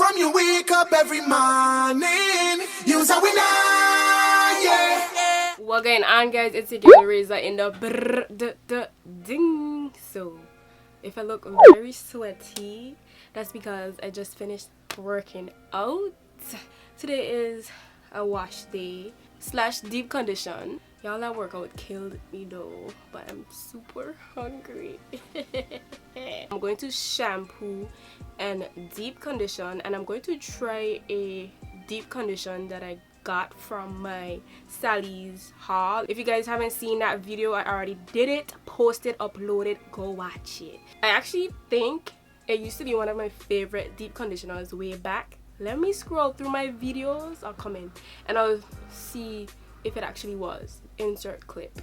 From you wake up every morning, you's a winner, yeah. What going on, guys? It's your girl Razor in the ding. So, if I look very sweaty, that's because I just finished working out. Today is a wash day / deep condition. Y'all, that workout killed me though, but I'm super hungry. I'm going to shampoo and deep condition, and I'm going to try a deep condition that I got from my Sally's haul. If you guys haven't seen that video, I already did it, posted, uploaded, go watch it. I actually think it used to be one of my favorite deep conditioners way back. Let me scroll through my videos. I'll come in and I'll see if it actually was. Insert clip.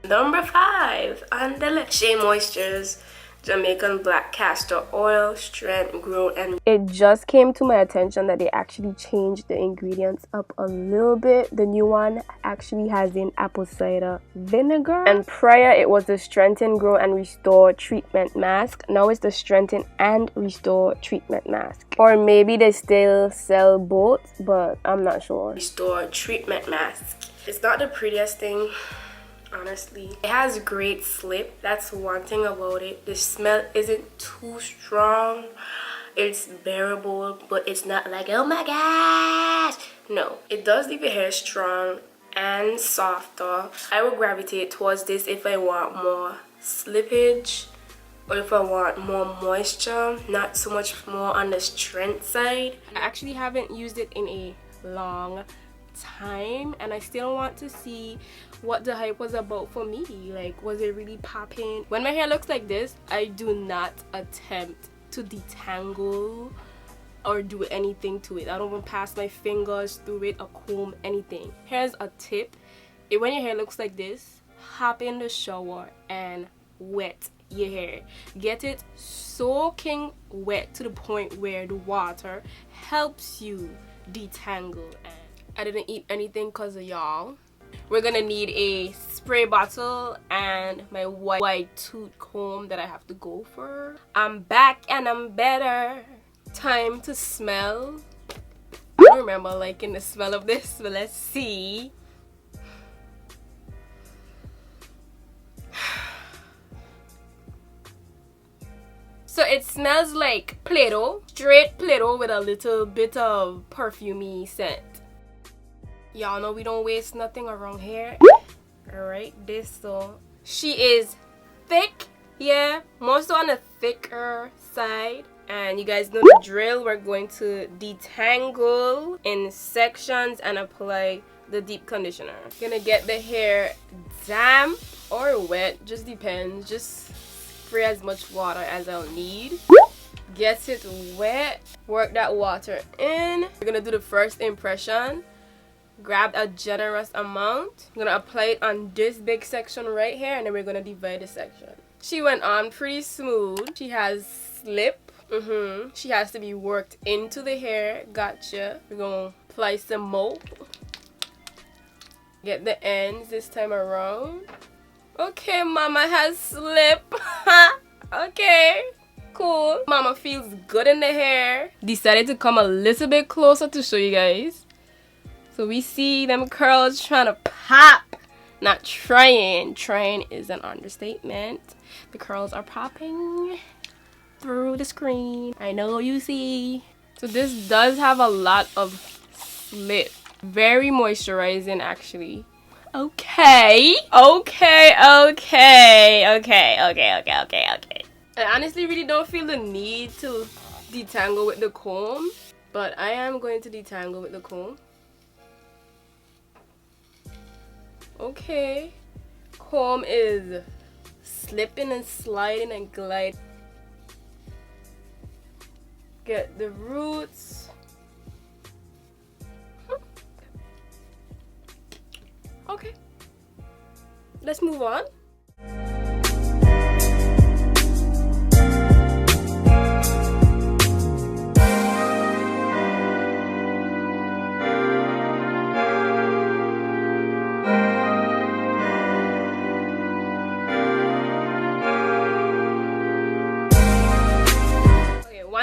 Number 5 on the list, Shea Moisture's Jamaican black castor oil, strength, grow, and it just came to my attention that they actually changed the ingredients up a little bit. The new one actually has in apple cider vinegar, and prior it was the strengthen, grow, and restore treatment mask. Now it's the strengthen and restore treatment mask, or maybe they still sell both, but I'm not sure. Restore treatment mask. It's not the prettiest thing, honestly. It has great slip. That's one thing about it. The smell isn't too strong. It's bearable, but it's not like, oh my gosh. No, it does leave your hair strong and softer. I would gravitate towards this if I want more slippage or if I want more moisture, not so much more on the strength side. I actually haven't used it in a long time, and I still want to see what the hype was about for me. Like, was it really popping? When my hair looks like this, I do not attempt to detangle or do anything to it. I don't even pass my fingers through it or comb anything. Here's a tip. When your hair looks like this, hop in the shower and wet your hair. Get it soaking wet to the point where the water helps you detangle. And I didn't eat anything because of y'all. We're gonna need a spray bottle and my white tooth comb that I have to go for. I'm back and I'm better. Time to smell. I don't remember liking the smell of this, but let's see. So it smells like Play-Doh, straight Play-Doh with a little bit of perfumey scent. Y'all know we don't waste nothing around here. Alright, this so she is thick, yeah, more so on the thicker side. And you guys know the drill. We're going to detangle in sections and apply the deep conditioner. Gonna get the hair damp or wet, just depends. Just spray as much water as I'll need. Get it wet, work that water in. We're gonna do the first impression. Grab a generous amount. I'm gonna apply it on this big section right here, and then we're gonna divide the section. She went on pretty smooth. She has slip. She has to be worked into the hair. Gotcha. We're gonna apply some more. Get the ends this time around. Okay, mama has slip. Okay, cool. Mama feels good in the hair. Decided to come a little bit closer to show you guys. So we see them curls trying to pop. Not trying. Trying is an understatement. The curls are popping through the screen. I know you see. So this does have a lot of slip. Very moisturizing, actually. Okay. I honestly really don't feel the need to detangle with the comb, but I am going to detangle with the comb. Okay, comb is slipping and sliding and gliding. Get the roots. Okay, let's move on.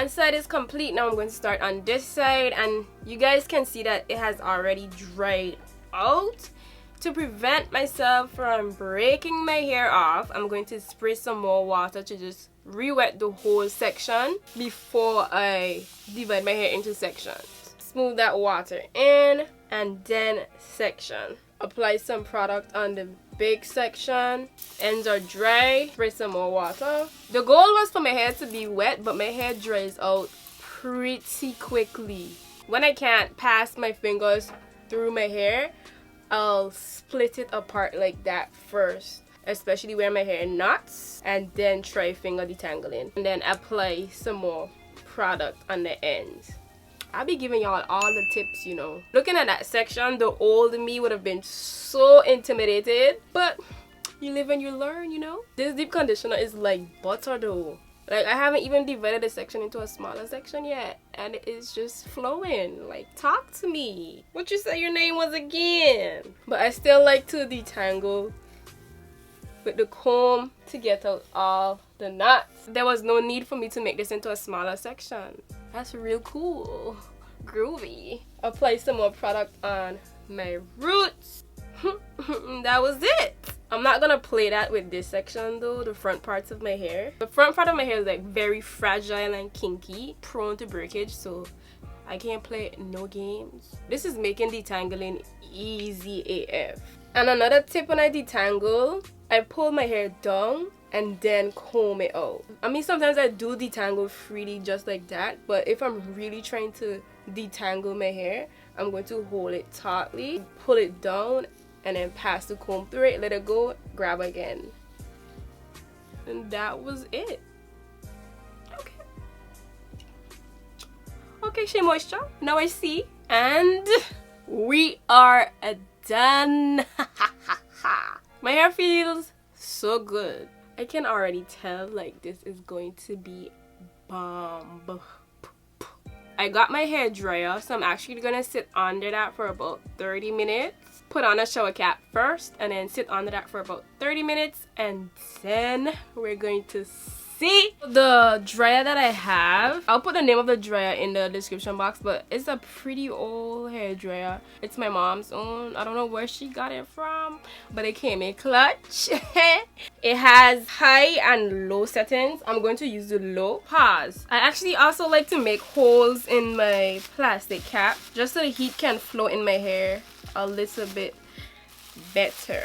one side is complete. Now I'm going to start on this side, and you guys can see that it has already dried out. To prevent myself from breaking my hair off, I'm going to spray some more water to just re-wet the whole section before I divide my hair into sections. Smooth that water in, and then section. Apply some product on the big section. Ends are dry. Spray some more water. The goal was for my hair to be wet, but my hair dries out pretty quickly. When I can't pass my fingers through my hair, I'll split it apart like that first, especially where my hair knots, and then try finger detangling, and then apply some more product on the ends. I'll be giving y'all all the tips, you know. Looking at that section, the old me would have been so intimidated, but you live and you learn, you know. This deep conditioner is like butter though. Like, I haven't even divided the section into a smaller section yet, and it is just flowing. Like, talk to me. What you say your name was again? But I still like to detangle with the comb to get out all the knots. There was no need for me to make this into a smaller section. That's real cool. Groovy. Apply some more product on my roots. That was it. I'm not gonna play that with this section though, the front parts of my hair. The front part of my hair is like very fragile and kinky, prone to breakage, so I can't play no games. This is making detangling easy AF. And another tip when I detangle, I pull my hair down and then comb it out. I mean, sometimes I do detangle freely just like that, but if I'm really trying to detangle my hair, I'm going to hold it tightly, pull it down, and then pass the comb through it, let it go, grab again. And that was it. Okay, Shea Moisture, now I see. And we are done. My hair feels so good. I can already tell like this is going to be bomb. I got my hair dryer, so I'm actually gonna sit under that for about 30 minutes. Put on a shower cap first and then sit under that for about 30 minutes, and then we're going to see the dryer that I have. I'll put the name of the dryer in the description box, but it's a pretty old hair dryer. It's my mom's own. I don't know where she got it from, but it came in clutch. It has high and low settings. I'm going to use the low. Pause. I actually also like to make holes in my plastic cap just so the heat can flow in my hair a little bit better.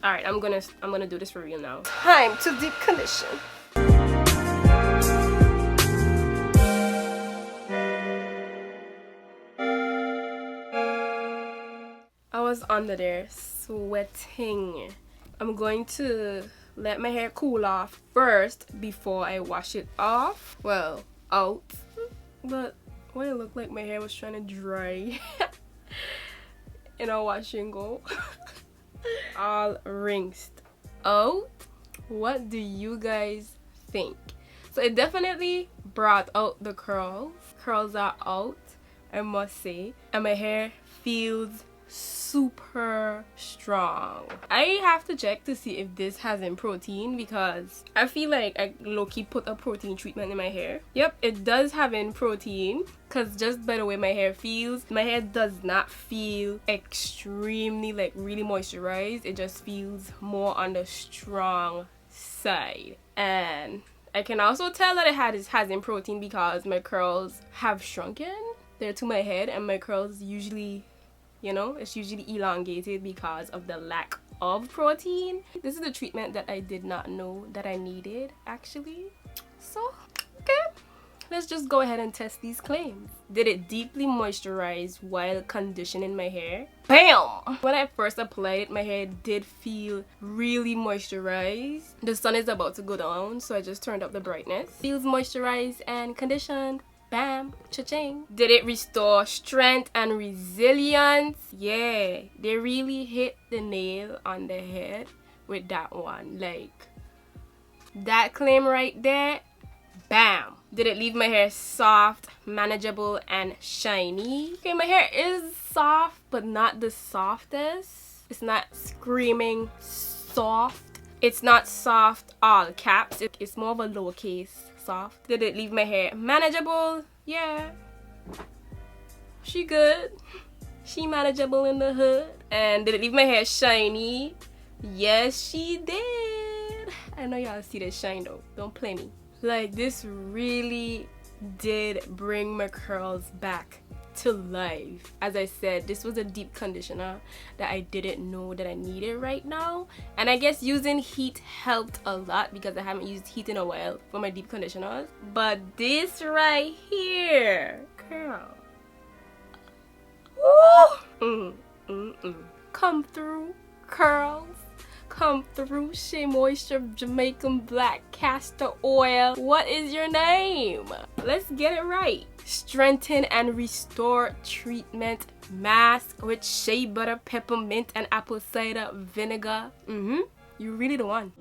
All right, I'm gonna do this for real now. Time to deep condition. I was under there sweating. I'm going to let my hair cool off first before I wash it off. Well, out. But why it looked like my hair was trying to dry in a wash and go. All rinsed out. What do you guys think? So it definitely brought out the curls. Curls are out, I must say, and my hair feels super strong. I have to check to see if this has in protein, because I feel like I low-key put a protein treatment in my hair. Yep, it does have in protein, because just by the way my hair feels, my hair does not feel extremely like really moisturized. It just feels more on the strong side. And I can also tell that it has in protein because my curls have shrunken. They're to my head, and my curls usually, you know, it's usually elongated because of the lack of protein. This is the treatment that I did not know that I needed actually. So, okay, let's just go ahead and test these claims. Did it deeply moisturize while conditioning my hair? Bam! When I first applied it, my hair did feel really moisturized. The sun is about to go down, so I just turned up the brightness. Feels moisturized and conditioned. Bam! Cha-ching! Did it restore strength and resilience? Yeah, they really hit the nail on the head with that one. Like, that claim right there, bam! Did it leave my hair soft, manageable, and shiny? Okay, my hair is soft, but not the softest. It's not screaming soft, It's not soft all caps. It's more of a lowercase soft. Did it leave my hair manageable? Yeah. She good. She manageable in the hood. And did it leave my hair shiny? Yes, she did. I know y'all see the shine though. Don't play me. Like, this really did bring my curls back to life. As I said, this was a deep conditioner that I didn't know that I needed right now, and I guess using heat helped a lot because I haven't used heat in a while for my deep conditioners. But this right here, girl, come through, curls. Come through. Shea Moisture Jamaican Black Castor Oil. What is your name? Let's get it right. Strengthen and Restore Treatment Mask with shea butter, peppermint, and apple cider vinegar. You really the one.